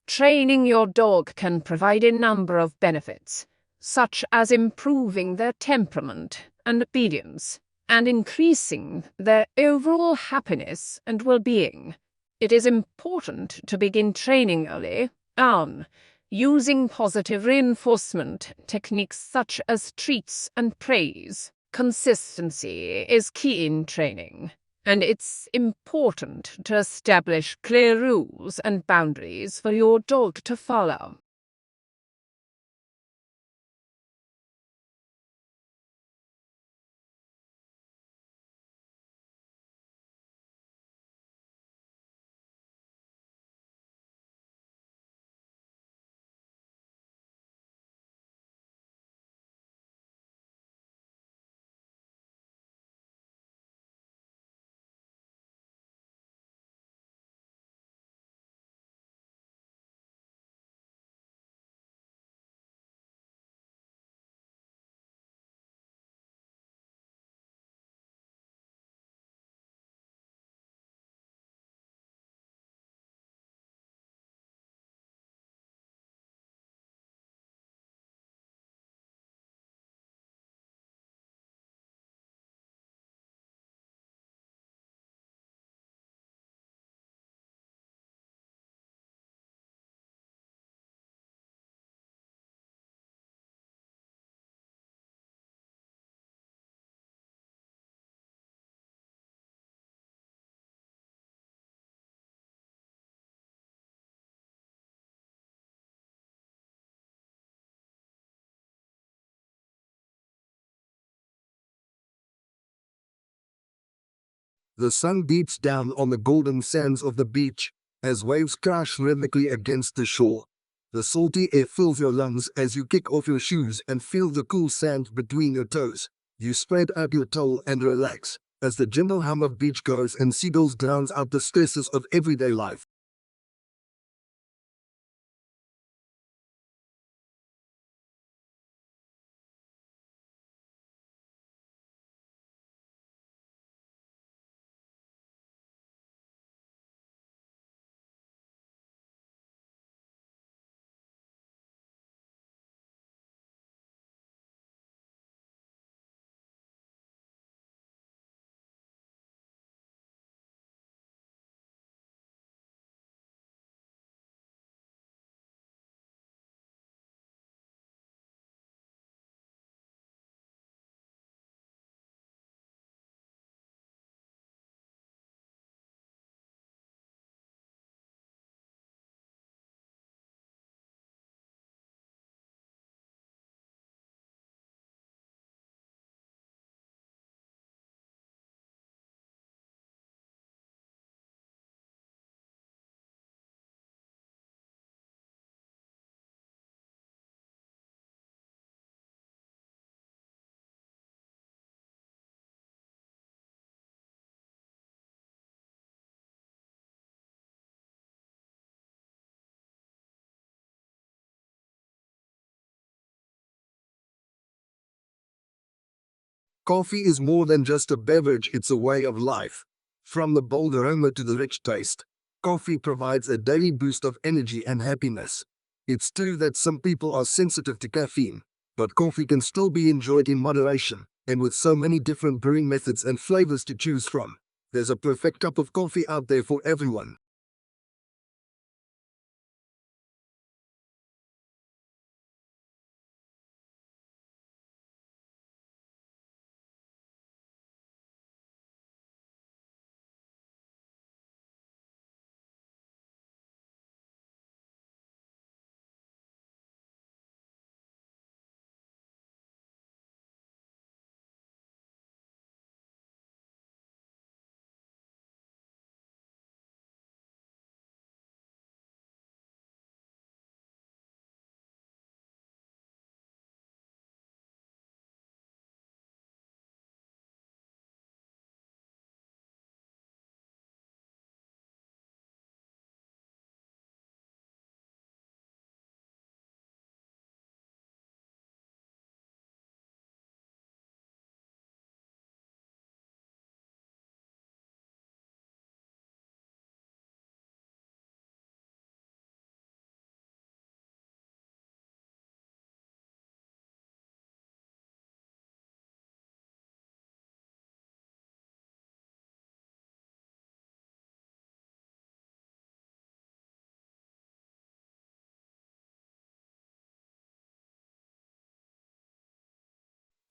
Training your dog can provide a number of benefits, such as improving their temperament and obedience, and increasing their overall happiness and well-being. It is important to begin training early on, using positive reinforcement techniques such as treats and praise. Consistency is key in training, and it's important to establish clear rules and boundaries for your dog to follow. The sun beats down on the golden sands of the beach as waves crash rhythmically against the shore. The salty air fills your lungs as you kick off your shoes and feel the cool sand between your toes. You spread out your towel and relax as the gentle hum of beachgoers and seagulls drowns out the stresses of everyday life. Coffee is more than just a beverage, it's a way of life. From the bold aroma to the rich taste, coffee provides a daily boost of energy and happiness. It's true that some people are sensitive to caffeine, but coffee can still be enjoyed in moderation, and with so many different brewing methods and flavors to choose from, there's a perfect cup of coffee out there for everyone.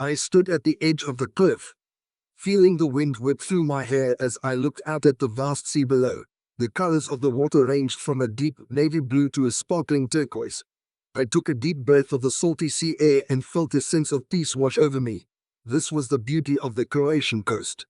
I stood at the edge of the cliff, feeling the wind whip through my hair as I looked out at the vast sea below. The colors of the water ranged from a deep navy blue to a sparkling turquoise. I took a deep breath of the salty sea air and felt a sense of peace wash over me. This was the beauty of the Croatian coast.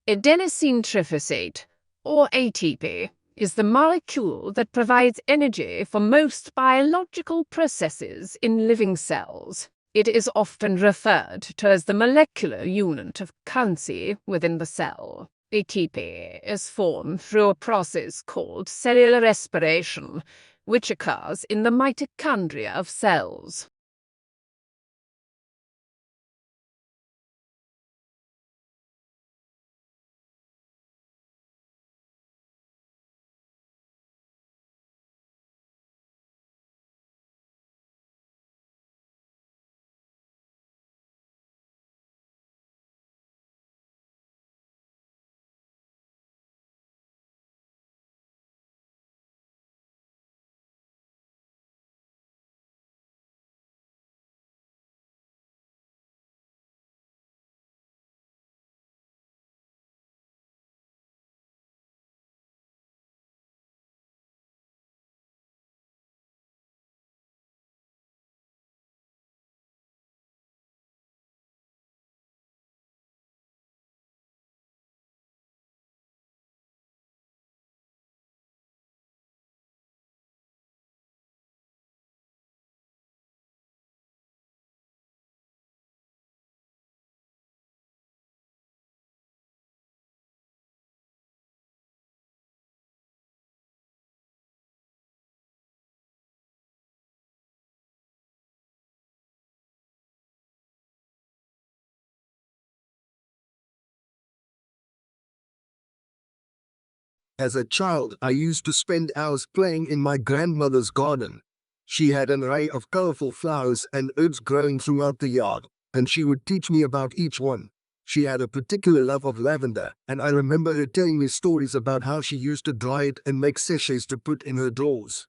Adenosine triphosphate, or ATP, is the molecule that provides energy for most biological processes in living cells. It is often referred to as the molecular unit of currency within the cell. ATP is formed through a process called cellular respiration, which occurs in the mitochondria of cells. As a child, I used to spend hours playing in my grandmother's garden. She had an array of colorful flowers and herbs growing throughout the yard, and she would teach me about each one. She had a particular love of lavender, and I remember her telling me stories about how she used to dry it and make sachets to put in her drawers.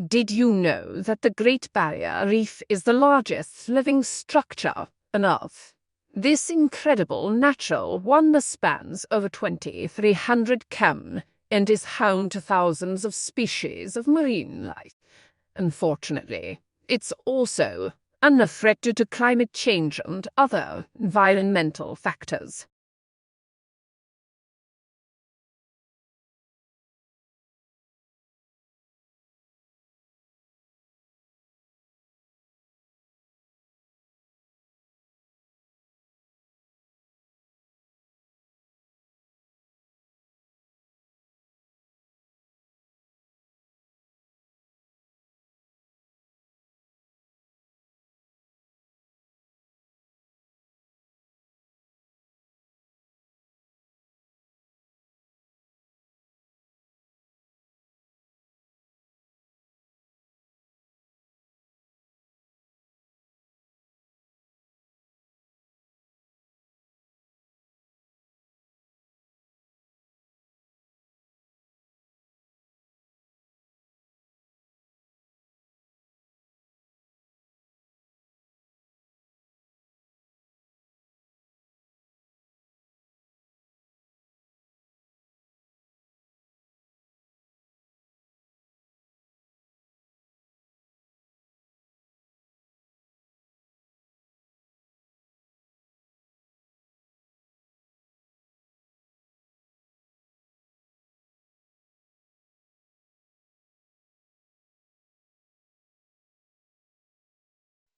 Did you know that the Great Barrier Reef is the largest living structure on Earth? This incredible natural wonder spans over 2,300 km and is home to thousands of species of marine life. Unfortunately, it's also under threat due to climate change and other environmental factors.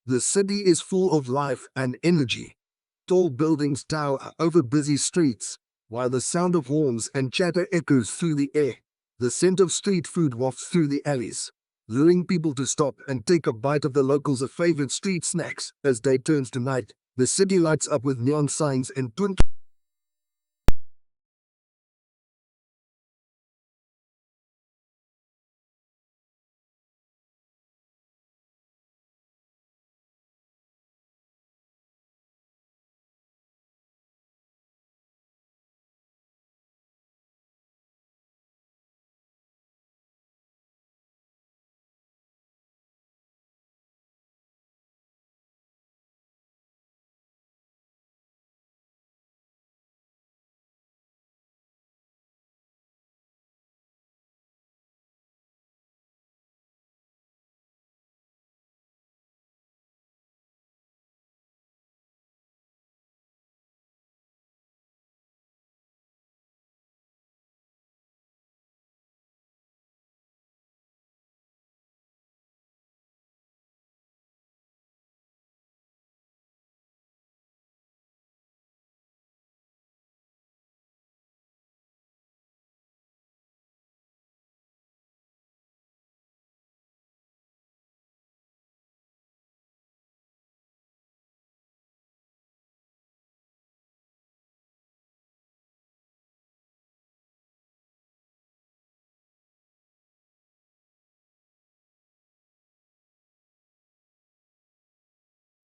The city is full of life and energy. Tall buildings tower over busy streets, while the sound of horns and chatter echoes through the air. The scent of street food wafts through the alleys, luring people to stop and take a bite of the locals' favorite street snacks. As day turns to night, the city lights up with neon signs and twin.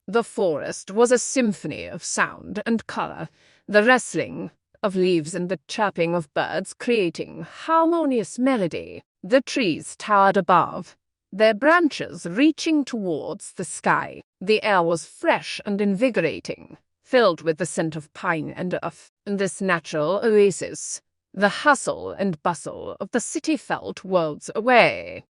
The forest was a symphony of sound and color, the rustling of leaves and the chirping of birds creating harmonious melody. The trees towered above, their branches reaching towards the sky. The air was fresh and invigorating, filled with the scent of pine and earth. In this natural oasis, the hustle and bustle of the city felt worlds away.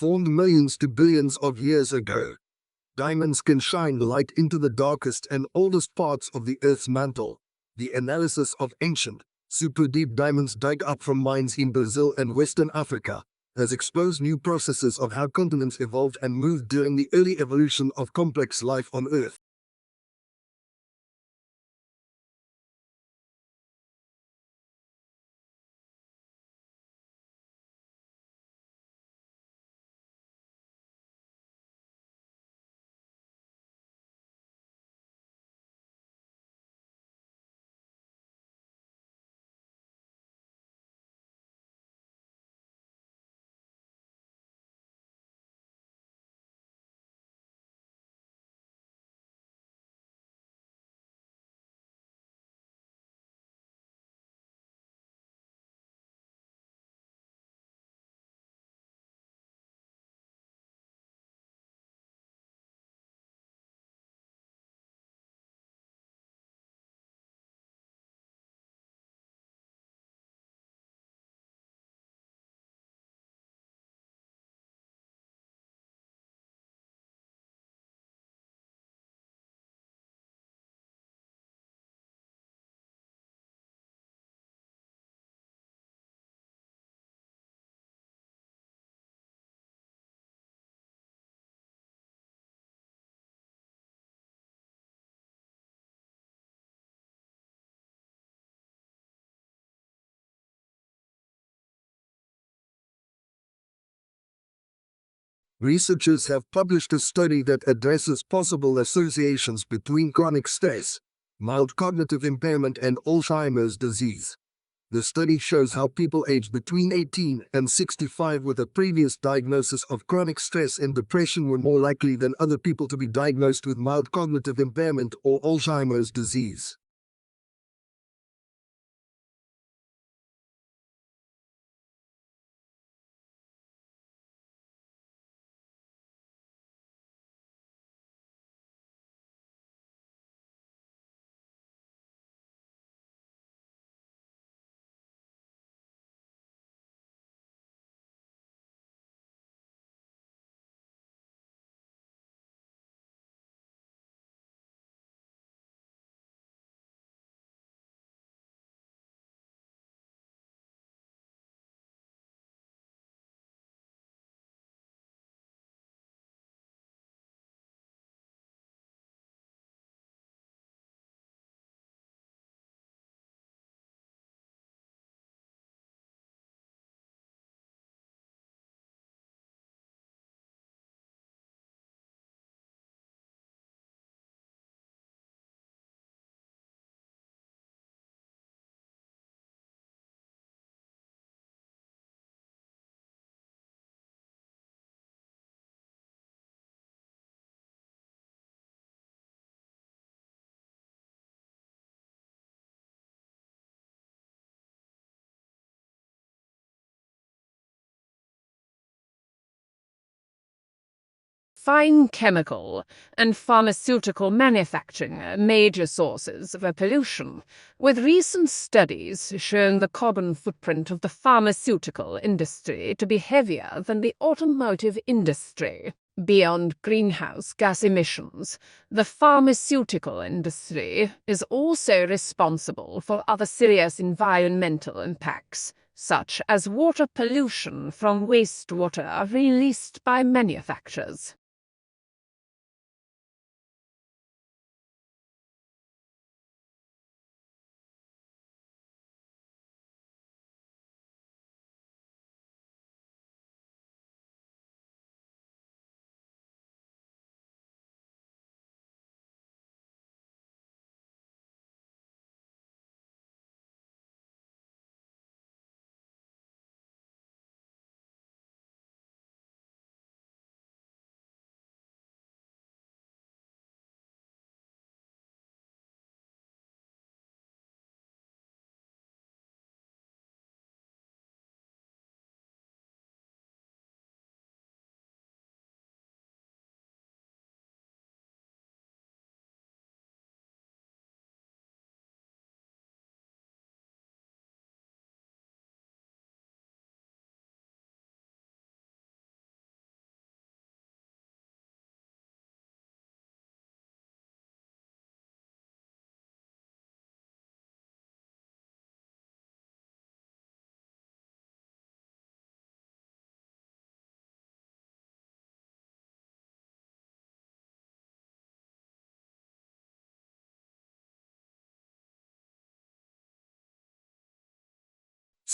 formed millions to billions of years ago. Diamonds can shine light into the darkest and oldest parts of the Earth's mantle. The analysis of ancient, super deep diamonds dug up from mines in Brazil and Western Africa has exposed new processes of how continents evolved and moved during the early evolution of complex life on Earth. Researchers have published a study that addresses possible associations between chronic stress, mild cognitive impairment, and Alzheimer's disease. The study shows how people aged between 18 and 65 with a previous diagnosis of chronic stress and depression were more likely than other people to be diagnosed with mild cognitive impairment or Alzheimer's disease. Fine chemical and pharmaceutical manufacturing are major sources of pollution, with recent studies showing the carbon footprint of the pharmaceutical industry to be heavier than the automotive industry. Beyond greenhouse gas emissions, the pharmaceutical industry is also responsible for other serious environmental impacts, such as water pollution from wastewater released by manufacturers.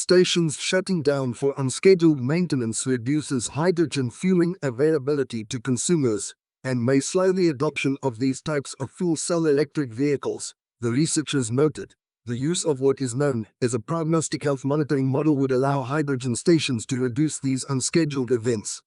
Stations shutting down for unscheduled maintenance reduces hydrogen fueling availability to consumers and may slow the adoption of these types of fuel cell electric vehicles, the researchers noted. The use of what is known as a prognostic health monitoring model would allow hydrogen stations to reduce these unscheduled events.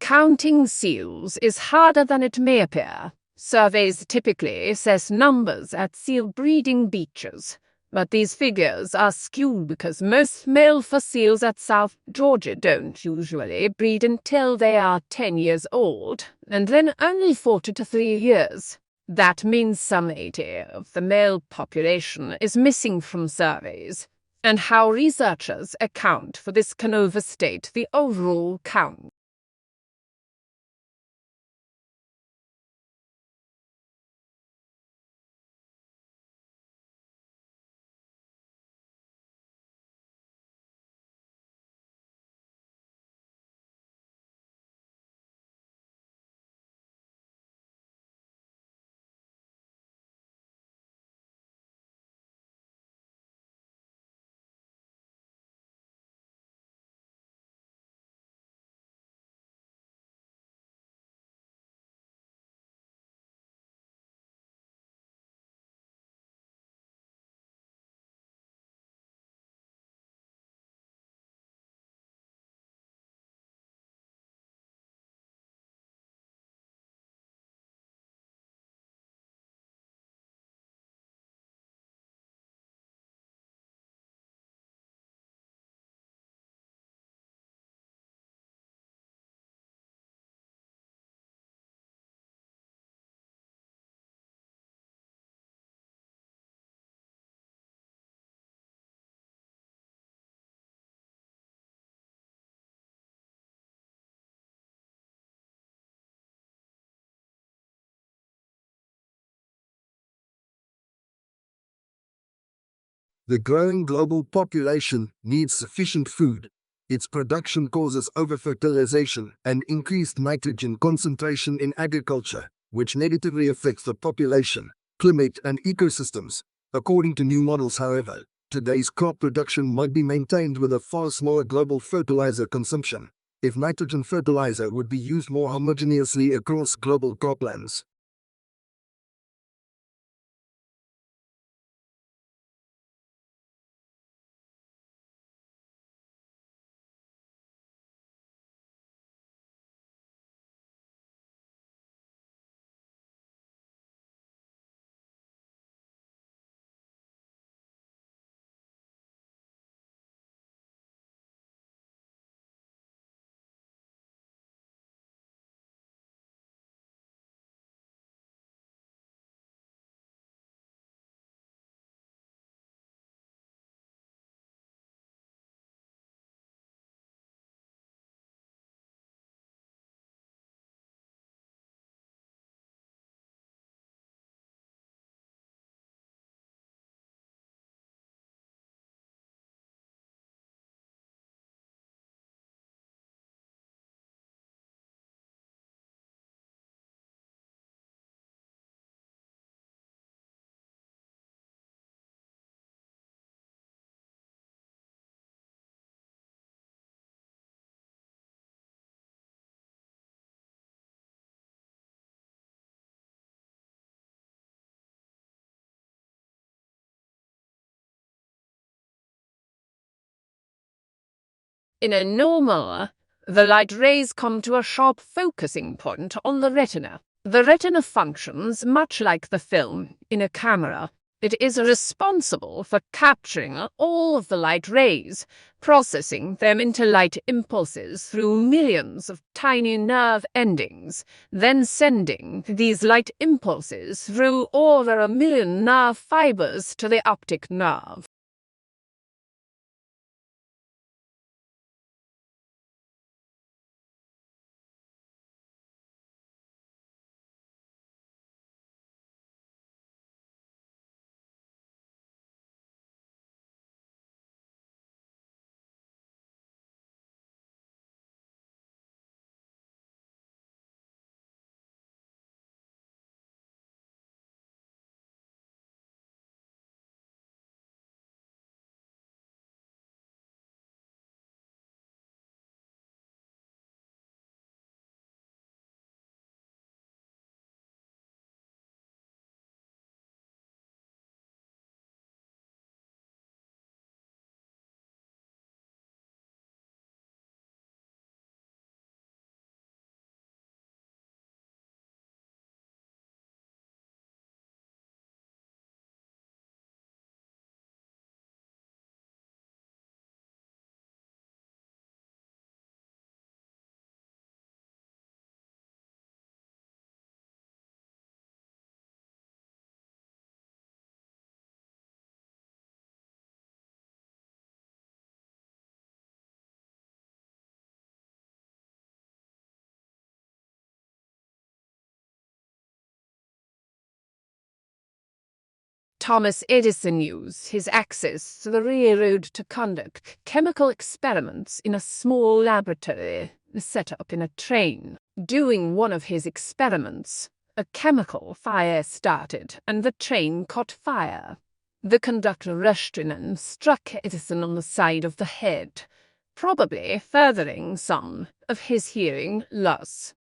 Counting seals is harder than it may appear. Surveys typically assess numbers at seal breeding beaches, but these figures are skewed because most male fur seals at South Georgia don't usually breed until they are 10 years old, and then only 40 to 3 years. That means some 80 of the male population is missing from surveys, and how researchers account for this can overstate the overall count. The growing global population needs sufficient food. Its production causes overfertilization and increased nitrogen concentration in agriculture, which negatively affects the population, climate, and ecosystems. According to new models, however, today's crop production might be maintained with a far smaller global fertilizer consumption if nitrogen fertilizer would be used more homogeneously across global croplands. In a normal, the light rays come to a sharp focusing point on the retina. The retina functions much like the film in a camera. It is responsible for capturing all of the light rays, processing them into light impulses through millions of tiny nerve endings, then sending these light impulses through over 1 million nerve fibers to the optic nerve. Thomas Edison used his access to the railroad to conduct chemical experiments in a small laboratory set up in a train. During one of his experiments, a chemical fire started and the train caught fire. The conductor rushed in and struck Edison on the side of the head, probably furthering some of his hearing loss.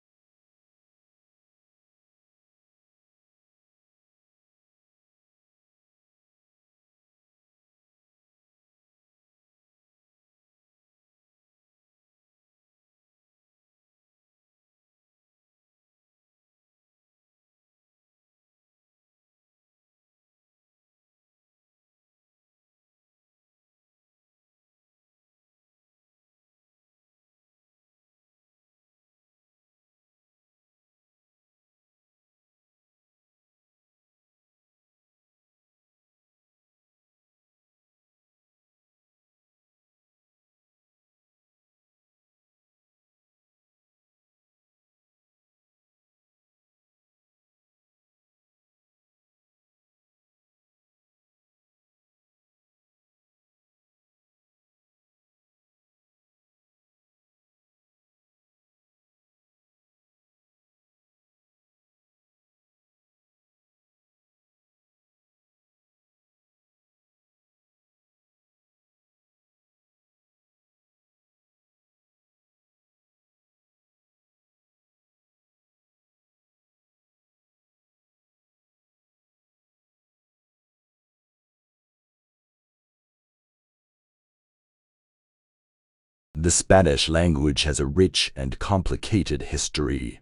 The Spanish language has a rich and complicated history.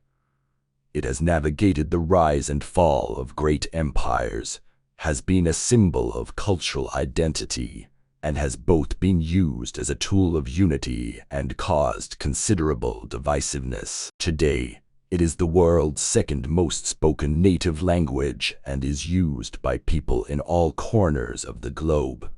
It has navigated the rise and fall of great empires, has been a symbol of cultural identity, and has both been used as a tool of unity and caused considerable divisiveness. Today, it is the world's second most spoken native language and is used by people in all corners of the globe.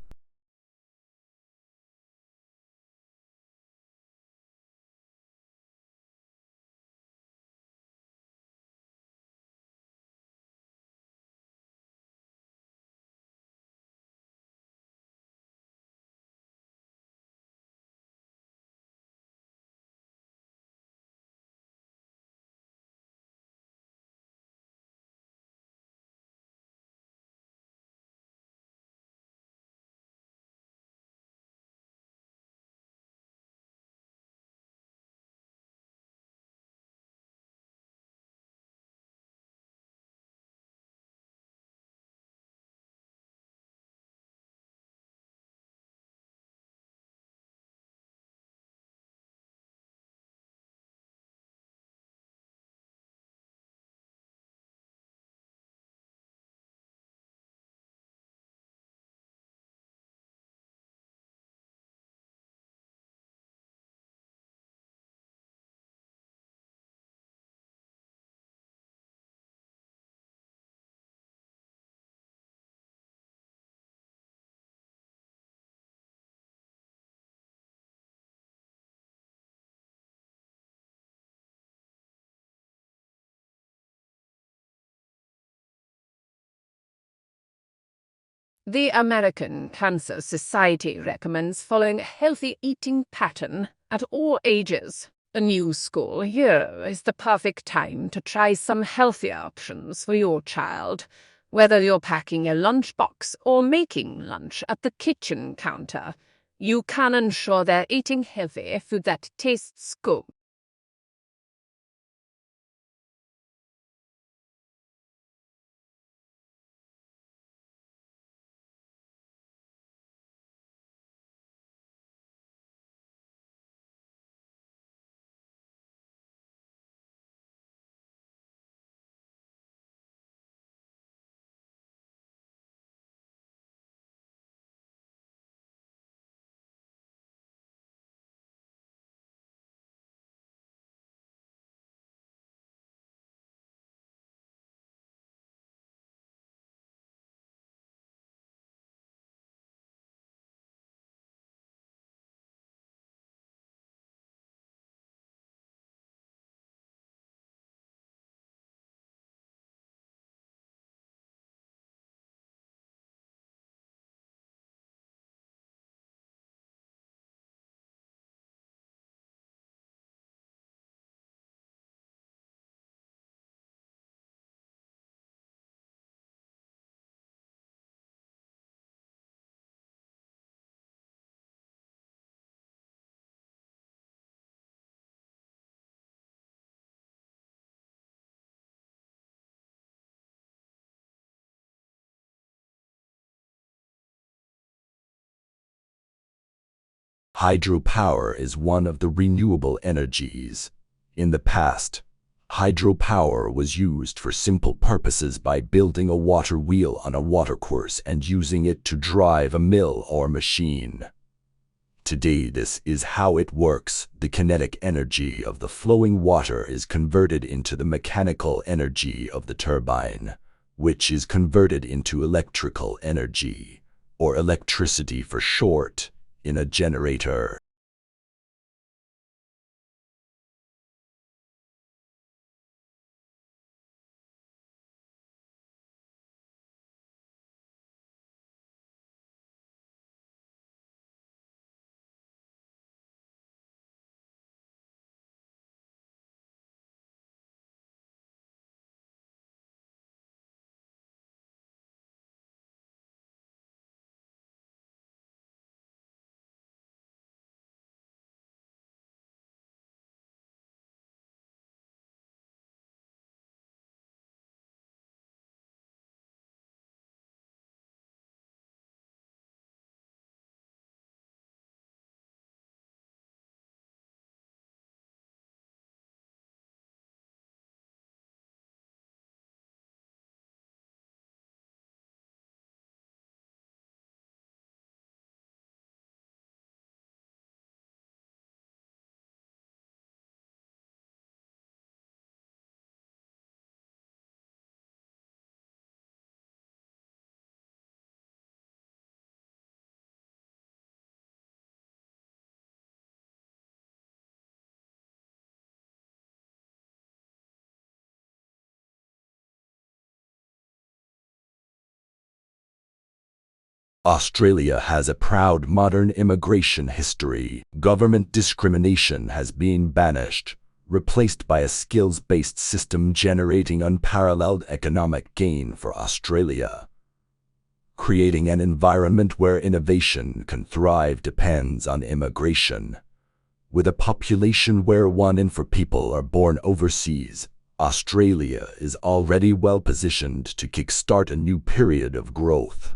The American Cancer Society recommends following a healthy eating pattern at all ages. A new school year is the perfect time to try some healthier options for your child. Whether you're packing a lunchbox or making lunch at the kitchen counter, you can ensure they're eating healthy food that tastes good. Hydropower is one of the renewable energies. In the past, hydropower was used for simple purposes by building a water wheel on a watercourse and using it to drive a mill or machine. Today, this is how it works. The kinetic energy of the flowing water is converted into the mechanical energy of the turbine, which is converted into electrical energy, or electricity for short, in a generator. Australia has a proud modern immigration history. Government discrimination has been banished, replaced by a skills-based system generating unparalleled economic gain for Australia. Creating an environment where innovation can thrive depends on immigration. With a population where 1 in 4 people are born overseas, Australia is already well positioned to kickstart a new period of growth.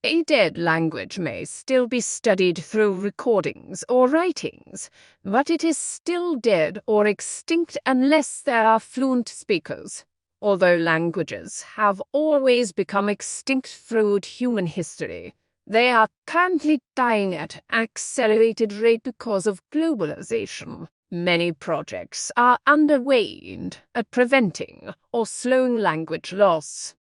A dead language may still be studied through recordings or writings, but it is still dead or extinct unless there are fluent speakers. Although languages have always become extinct throughout human history, they are currently dying at an accelerated rate because of globalization. Many projects are underway aimed at preventing or slowing language loss.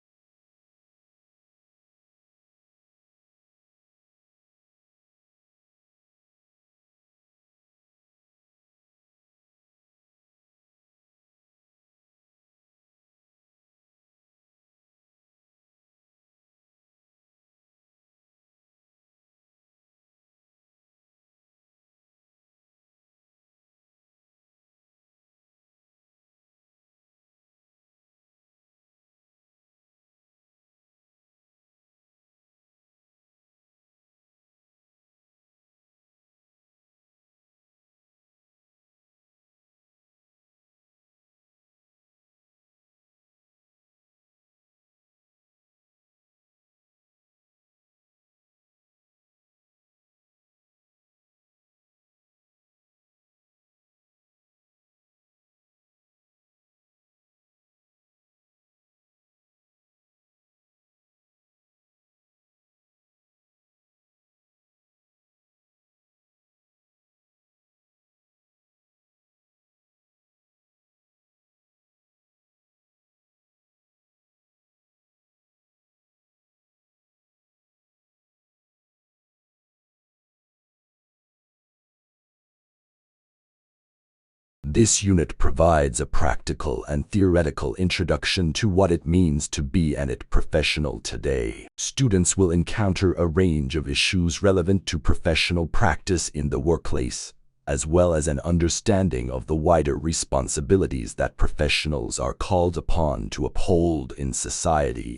This unit provides a practical and theoretical introduction to what it means to be an IT professional today. Students will encounter a range of issues relevant to professional practice in the workplace, as well as an understanding of the wider responsibilities that professionals are called upon to uphold in society.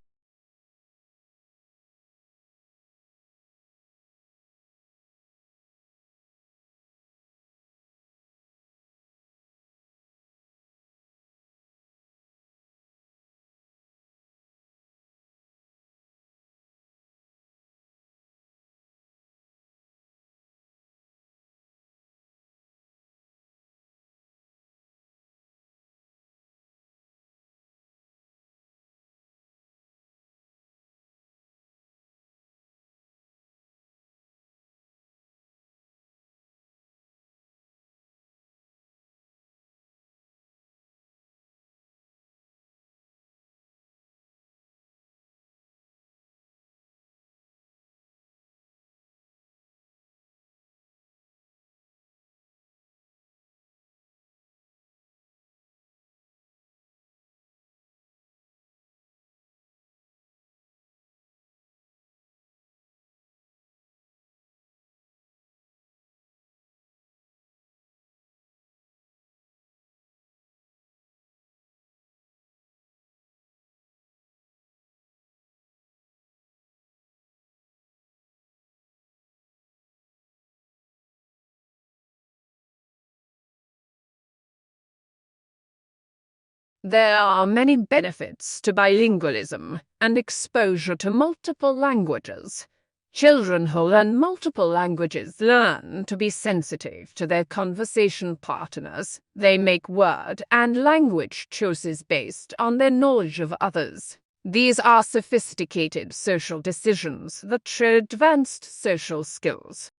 There are many benefits to bilingualism and exposure to multiple languages. Children who learn multiple languages learn to be sensitive to their conversation partners. They make word and language choices based on their knowledge of others. These are sophisticated social decisions that show advanced social skills.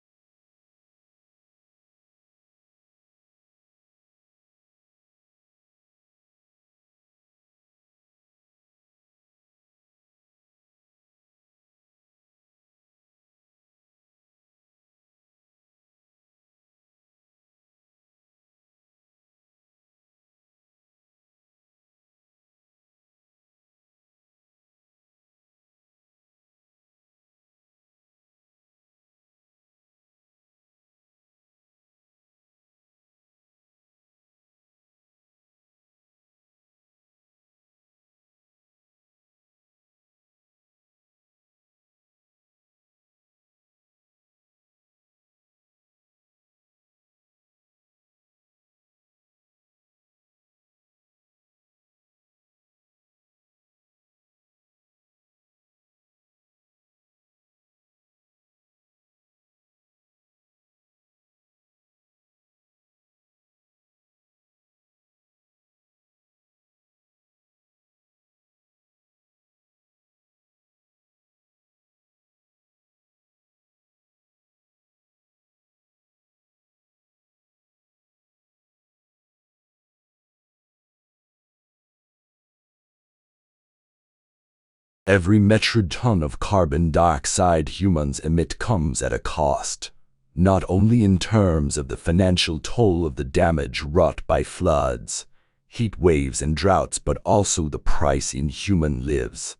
Every metric ton of carbon dioxide humans emit comes at a cost, not only in terms of the financial toll of the damage wrought by floods, heat waves, and droughts, but also the price in human lives.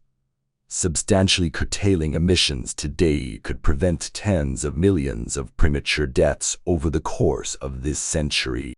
Substantially curtailing emissions today could prevent tens of millions of premature deaths over the course of this century.